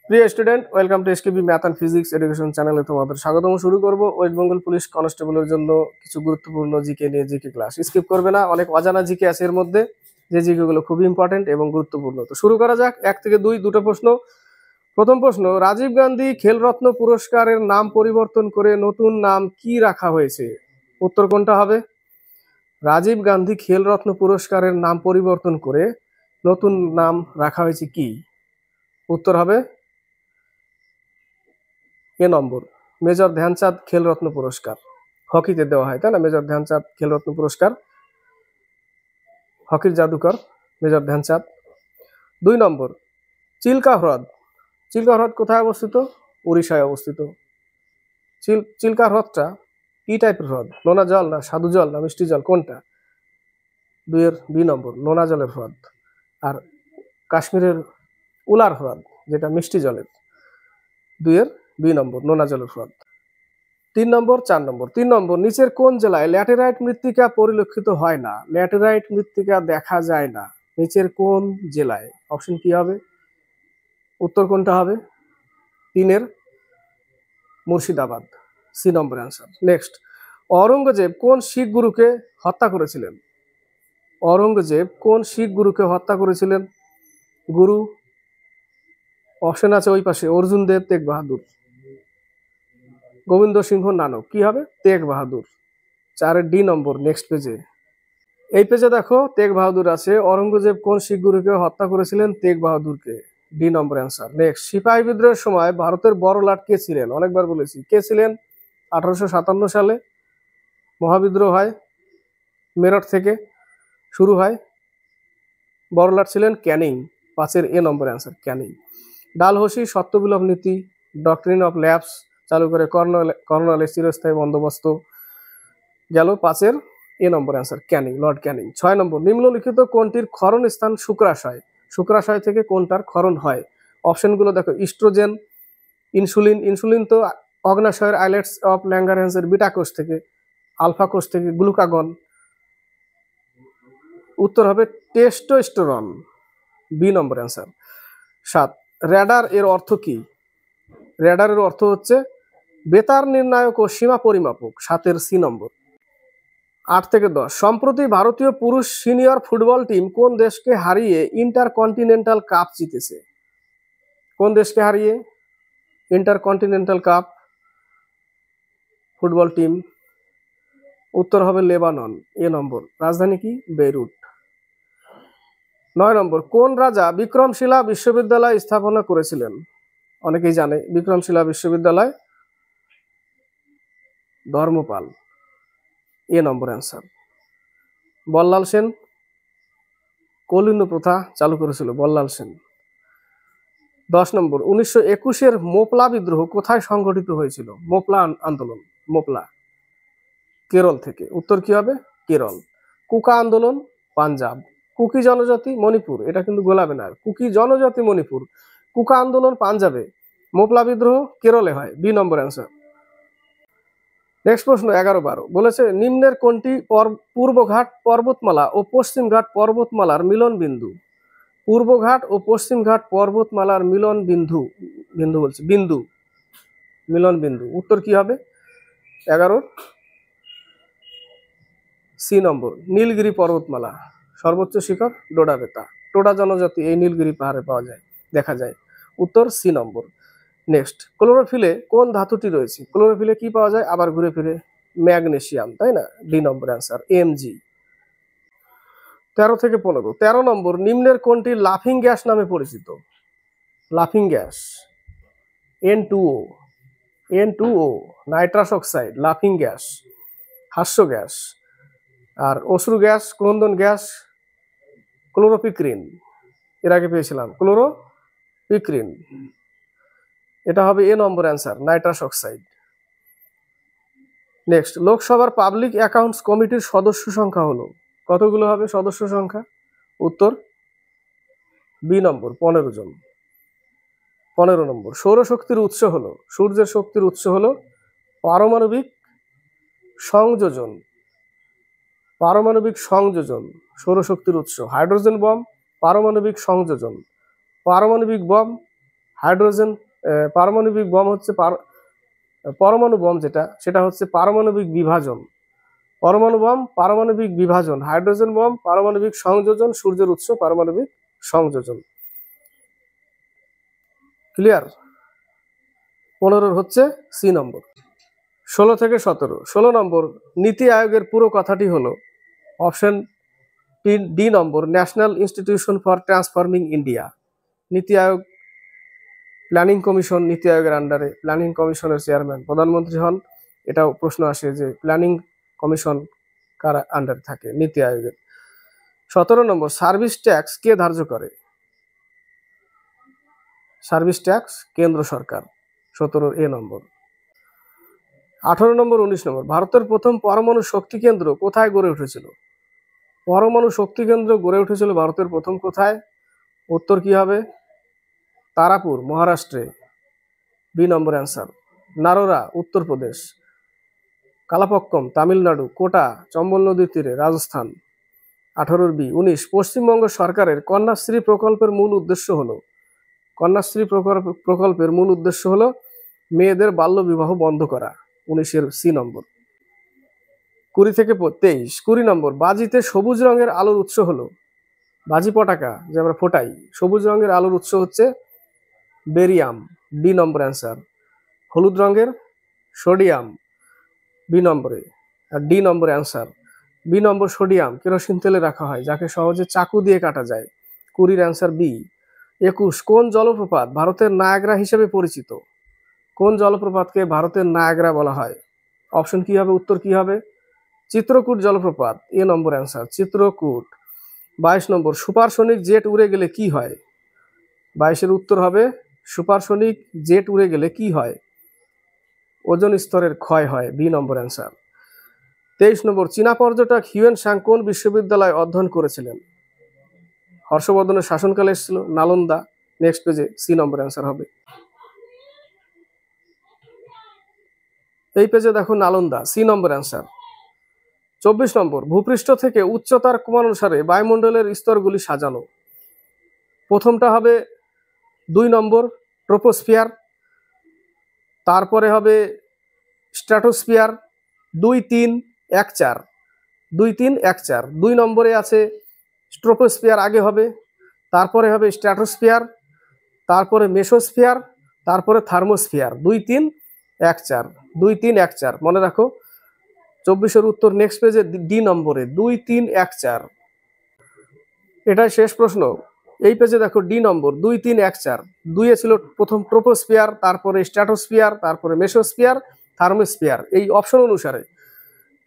প্রিয় student, welcome to SKB math and physics education চ্যানেলে তোমাদের স্বাগতম। শুরু করব ওয়েস্ট বেঙ্গল পুলিশ কনস্টেবলের জন্য কিছু গুরুত্বপূর্ণ জিকে নিয়ে। জিকে ক্লাস স্কিপ করবে না, অনেক অজানা জিকে আছে এর মধ্যে, যে জিকে গুলো খুবই ইম্পর্টেন্ট এবং গুরুত্বপূর্ণ। তো শুরু করা যাক। 1 থেকে 2 দুটো প্রশ্ন। প্রথম প্রশ্ন, রাজীব গান্ধী খেলরত্ন পুরস্কারের নাম পরিবর্তন করে নতুন নাম কি রাখা হয়েছে? উত্তর কোনটা হবে? রাজীব গান্ধী খেলরত্ন পুরস্কারের নাম পরিবর্তন করে নতুন নাম রাখা হয়েছে কি? উত্তর হবে এ নম্বর, মেজর ধ্যানচাঁদ খেলরত্ন পুরস্কার। হকিতে দেওয়া হয়, তাই না? মেজর ধ্যানচাঁদ খেলরত্ন পুরস্কার, হকির জাদুকর মেজর ধ্যানচাঁদ। 2 নম্বর, চিল্কা হ্রদ। চিল্কা হ্রদ কোথায় অবস্থিত? উড়িষ্যায় অবস্থিত। চিল্কা হ্রদটা কি টাইপের হ্রদ? নোনা জল না স্বাদু জল না মিষ্টি জল, কোনটা? 2 নম্বর, নোনা জলের হ্রদ। আর কাশ্মীরের উলার হ্রদ যেটা মিষ্টি জলের, 2 নম্বর, নোনা জলের হ্রদ। 3 নম্বর, 4 নম্বর। 3 নম্বর, নিচের কোন জেলায় ল্যাটেরাইট মৃত্তিকা পরিলক্ষিত হয় না? ল্যাটেরাইট মৃত্তিকা দেখা যায় না নিচের কোন জেলায়? অপশন কি হবে? উত্তর কোনটা হবে? 3 মুর্শিদাবাদ, সি নম্বর অ্যান্সার। নেক্সট, অরঙ্গজেব কোন শিখ গুরুকে হত্যা করেছিলেন? অরঙ্গজেব কোন শিখ গুরুকে হত্যা করেছিলেন? গুরু অপশন আছে ওই পাশে, অর্জুন দেব, তেগ বাহাদুর, গোবিন্দ সিংহ নানক। কি হবে? তেগ বাহাদুর। 4 ডি নম্বর, নেক্সট পেজে। এই পেজে দেখো তেগ বাহাদুর আছে। অরঙ্গজেব কোন শিখ গুরুকে হত্যা করেছিলেন? তেগ বাহাদুরকে, ডি নম্বর অ্যান্সার। নেক্সট, সিপাহী বিদ্রোহের সময় ভারতের বড় লাট কে ছিলেন? অনেকবার বলেছি কে ছিলেন। 1857 সালে মহাবিদ্রোহ হয়, মেরঠ থেকে শুরু হয়। বড় লাট ছিলেন ক্যানিং, 5 এ নম্বর অ্যান্সার, ক্যানিং। ডালহৌসি সত্যবিলোপ নীতি, ডক্ট্রিন অফ ল্যাপস চালু করে কর্নওয়ালিস চিরস্থায়ী বন্দোবস্ত, গেল 5 এ নম্বর অ্যান্সার, ক্যানিং, লর্ড ক্যানিং। 6 নম্বর, নিম্নলিখিত কোনটির ক্ষরণ স্থান শুক্রাশয়? শুক্রাশয় থেকে কোনটার ক্ষরণ হয়? অপশনগুলো দেখো, ইস্ট্রোজেন, ইনসুলিন। ইনসুলিন তো অগ্নাশয়ের আইলেটস অফ ল্যাঙ্গারহ্যান্সের বিটা কোষ থেকে, আলফা কোষ থেকে গ্লুকাগন। উত্তর হবে testosterone, B number answer. 7, radar এর অর্থ কি? র্যাডারের অর্থ হচ্ছে বেতার নির্ণায়ক ও সীমা পরিমাপক, 7 সি নম্বর। 8 থেকে 10, সম্প্রতি ভারতীয় পুরুষ সিনিয়র ফুটবল টিম কোন দেশকে হারিয়ে ইন্টারকন্টিনেন্টাল কাপ জিতেছে? কোন দেশকে হারিয়ে ইন্টারকন্টিনেন্টাল কাপ ফুটবল টিম? উত্তর হবে লেবানন, এ নম্বর। রাজধানী কি? বেইরুট। 9 নম্বর, কোন রাজা বিক্রমশিলা বিশ্ববিদ্যালয় স্থাপনা করেছিলেন? অনেকেই জানে বিক্রমশিলা বিশ্ববিদ্যালয়, ধর্মপাল, এ নম্বর অ্যান্সার। বল্লাল সেন কলিন্য প্রথা চালু করেছিল, বল্লাল সেন। 10 নম্বর, 1921-এর মোপলা বিদ্রোহ কোথায় সংগঠিত হয়েছিল? মোপলা আন্দোলন, মোপলা, কেরল থেকে। উত্তর কি হবে? কেরল। কুকা আন্দোলন, পাঞ্জাব। কুকি জনজাতি, মণিপুর। এটা কিন্তু গোলাবে না, কুকি জনজাতি মণিপুর। কুকা আন্দোলন পাঞ্জাবে, মোপলা বিদ্রোহ কেরলে হয়, বি নম্বর অ্যান্সার। নেক্সট প্রশ্ন 11-12 বলেছে, নিম্নের কোনটি পূর্বঘাট পর্বতমালা ও পশ্চিমঘাট পর্বতমালার মিলন বিন্দু? পূর্বঘাট ও পশ্চিমঘাট পর্বতমালার মিলন বিন্দু, বিন্দু বলছি, বিন্দু, মিলন বিন্দু। উত্তর কি হবে? 11 সি নম্বর, নীলগিরি পর্বতমালা। সর্বোচ্চ শিখর ডোডাবেতা, টোডা জনজাতি এই নীলগিরি পাহাড়ে পাওয়া যায়, দেখা যায়। উত্তর সি নম্বর। নেক্সট, ক্লোরোফিলে কোন ধাতুটি রয়েছে? ক্লোরোফিলে কি পাওয়া যায়? আবার ঘুরে ফিরে ম্যাগনেসিয়াম, তাই না? ডি নম্বর অ্যান্সার, এমজি। 13 থেকে 15। 13 নম্বর, নিম্নের কোনটি লাফিং গ্যাস নামে পরিচিত? লাফিং gas, N2O, N2O, nitrous oxide, লাফিং গ্যাস, হাস্য গ্যাস। আর অশ্রু গ্যাস, ক্রন্দন গ্যাস, ক্লোরোপিক্রিন। এর আগে পেয়েছিলাম ক্লোরোপিক্রিন, এটা হবে এ নম্বর অ্যান্সার, নাইট্রাস অক্সাইড। নেক্সট, লোকসভার পাবলিক অ্যাকাউন্টস কমিটির সদস্য সংখ্যা হলো কতগুলো হবে? সদস্য সংখ্যা উত্তর বি নম্বর, 15 জন। 15 নম্বর, সৌরশক্তির উৎস হলো, সূর্যের শক্তির উৎস হলো পারমাণবিক সংযোজন। পারমাণবিক সংযোজন সৌরশক্তির উৎস। হাইড্রোজেন বম, পারমাণবিক সংযোজন, পারমাণবিক বম, হাইড্রোজেন পারমাণবিক বম হচ্ছে পরমাণু বম যেটা, সেটা হচ্ছে পারমাণবিক বিভাজন। পরমাণু বম পারমাণবিক বিভাজন, হাইড্রোজেন বম পারমাণবিক সংযোজন, সূর্যের উৎস পারমাণবিক সংযোজন। ক্লিয়ার? 15 হচ্ছে সি নম্বর। 16 থেকে 17। 16 নম্বর, নীতি আয়োগের পুরো কথাটি হলো option D number, national institution for transforming India. নীতি আয়োগ প্ল্যানিং কমিশন, নীতি আয়োগের আন্ডারে প্ল্যানিং কমিশনের চেয়ারম্যান প্রধানমন্ত্রী হন। এটাও প্রশ্ন আসে যে প্ল্যানিং কমিশন কার আন্ডারে থাকে? নীতি আয়োগের। 17 নম্বর, সার্ভিস ট্যাক্স কে ধার্য করে? সার্ভিস ট্যাক্স কেন্দ্র সরকার। 17 এ নম্বর। 18 নম্বর 19 নম্বর, ভারতের প্রথম পরমাণু শক্তি কেন্দ্র কোথায় গড়ে উঠেছিল? পরমাণু শক্তি কেন্দ্র গড়ে উঠেছিল ভারতের প্রথম কোথায়? উত্তর কি হবে? তারাপুর, মহারাষ্ট্রে। B number answer. Narora, Uttar Pradesh. কালাপক্কম, Tamil Nadu. কোটা, চম্বল নদীর তীরে, রাজস্থান। 18 বি। 19, পশ্চিমবঙ্গ সরকারের কন্যাশ্রী প্রকল্পের মূল উদ্দেশ্য হলো? কন্যাশ্রী প্রকল্পের মূল উদ্দেশ্য হলো মেয়েদের বাল্য বিবাহ বন্ধ করা। 19 সি নম্বর। 20 থেকে 23। 20 নম্বর, বাজিতে সবুজ রঙের আলোর উৎস হলো? বাজি পটাকা যে আমরা ফোটাই, সবুজ রঙের আলোর উৎস হচ্ছে বেরিয়াম। ডি নম্বর অ্যান্সার। হলুদ রঙের সোডিয়াম, বি নম্বরে। আর ডি নম্বর অ্যান্সার। বি নম্বর, সোডিয়াম কেরোসিন তেলে রাখা হয় যাকে সহজে চাকু দিয়ে কাটা যায়। 20 অ্যান্সার বি। 21, কোন জলপ্রপাত ভারতের নায়াগ্রা হিসেবে পরিচিত? কোন জলপ্রপাতকে ভারতের নায়াগ্রা বলা হয়? অপশন কি হবে? উত্তর কি হবে? চিত্রকূট জলপ্রপাত। এ নম্বর অ্যান্সার, চিত্রকূট। 22 নম্বর, সুপারসনিক জেট উড়ে গেলে কি হয়? 22-এর উত্তর হবে সুপারসনিক জেট উড়ে গেলে কি হয়? ওজোন স্তরের ক্ষয় হয়। B number answer. 23 নম্বর, চীনা পর্যটক হিউয়েন সাং কোন বিশ্ববিদ্যালয়ে অধ্যয়ন করেছিলেন? হর্ষবর্ধনের শাসনকালে এসেছিল, নালন্দা। নেক্সট পেজে সি নম্বর অ্যান্সার হবে। এই পেজে দেখো নালন্দা, সি নম্বর অ্যান্সার। 24 নম্বর, ভূপৃষ্ঠ থেকে উচ্চতার ক্রমানুসারে বায়ুমণ্ডলের স্তরগুলি সাজানো। প্রথমটা হবে 2 নম্বর ট্রোপোস্ফিয়ার, তারপরে হবে স্ট্র্যাটোস্ফিয়ার। 2, 3, 1, 4। 2, 3, 1, 4। 2 নম্বরে আছে ট্রোপোস্ফিয়ার, আগে হবে, তারপরে হবে স্ট্র্যাটোস্ফিয়ার, তারপরে মেসোস্ফিয়ার, তারপরে থার্মোস্ফিয়ার। 2, 3, 1, 4। 2, 3, 1, 4 মনে রাখো। 24-এর উত্তর নেক্সট পেজে ডি নম্বরে, 2, 3, 1, 4। এটাই শেষ প্রশ্ন। এই পেজে দেখো ডি নম্বর, 2, 3, 1, 4। 2-এ ছিল প্রথম ট্রোপোস্ফিয়ার, তারপরে স্ট্র্যাটোস্ফিয়ার, তারপরে মেসোস্ফিয়ার, থার্মোস্ফিয়ার। এই অপশন অনুসারে,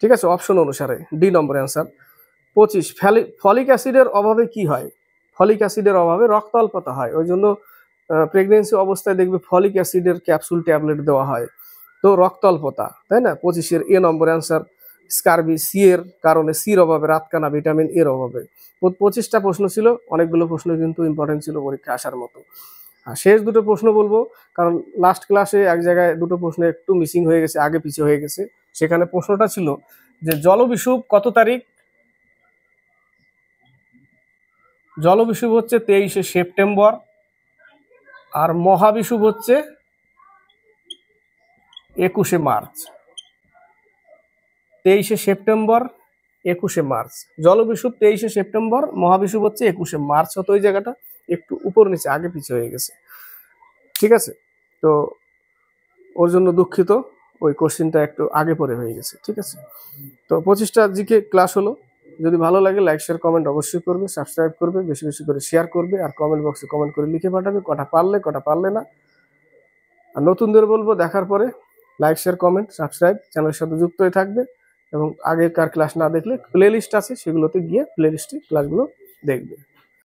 ঠিক আছে, অপশন অনুসারে ডি নম্বর অ্যান্সার। 25, ফলিক অ্যাসিডের অভাবে কি হয়? ফলিক অ্যাসিডের অভাবে রক্তাল্পতা হয়। ওই জন্য প্রেগনেন্সি অবস্থায় দেখবে ফলিক অ্যাসিডের ক্যাপসুল ট্যাবলেট দেওয়া হয়। তো রক্তাল্পতা, তাই না? 25-এর এ নম্বর অ্যান্সার। স্কারবি, সি এর কারণে, সির অভাবে, রাতকানা, ভিটামিন এর অভাবে। 25টা প্রশ্ন ছিল, অনেকগুলো প্রশ্ন কিন্তু ইম্পর্টেন্ট ছিল পরীক্ষা আসার মতো। আর শেষ দুটো প্রশ্ন বলবো, কারণ লাস্ট ক্লাসে এক জায়গায় দুটো প্রশ্ন একটু মিসিং হয়ে গেছে, আগে পিছিয়ে হয়ে গেছে। সেখানে প্রশ্নটা ছিল যে জলবিষুব কত তারিখ? জলবিষুব হচ্ছে 23শে সেপ্টেম্বর, আর মহাবিষুব হচ্ছে 21শে মার্চ। 23শে সেপ্টেম্বর, 21শে মার্চ। জলবিষুব 23শে সেপ্টেম্বর, মহাবিষুব হচ্ছে 21শে মার্চ। হতো ওই জায়গাটা একটু উপর নিচে, আগে পিছিয়ে হয়ে গেছে, ঠিক আছে? তো ওর জন্য দুঃখিত, ওই কোশ্চিনটা একটু আগে পরে হয়ে গেছে, ঠিক আছে? তো 25টা জিকে ক্লাস হলো। যদি ভালো লাগে লাইক শেয়ার কমেন্ট অবশ্যই করবে, সাবস্ক্রাইব করবে, বেশি বেশি করে শেয়ার করবে, আর কমেন্ট বক্সে কমেন্ট করে লিখে পাঠাবে কটা পারলে কটা পারলে না। আর নতুনদের বলবো দেখার পরে লাইক শেয়ার কমেন্ট সাবস্ক্রাইব, চ্যানেলের সাথে যুক্ত হয়ে থাকবে। এবং আগেকার ক্লাস না দেখলে প্লে লিস্ট আছে, সেগুলোতে গিয়ে প্লে লিস্টে ক্লাসগুলো দেখবে।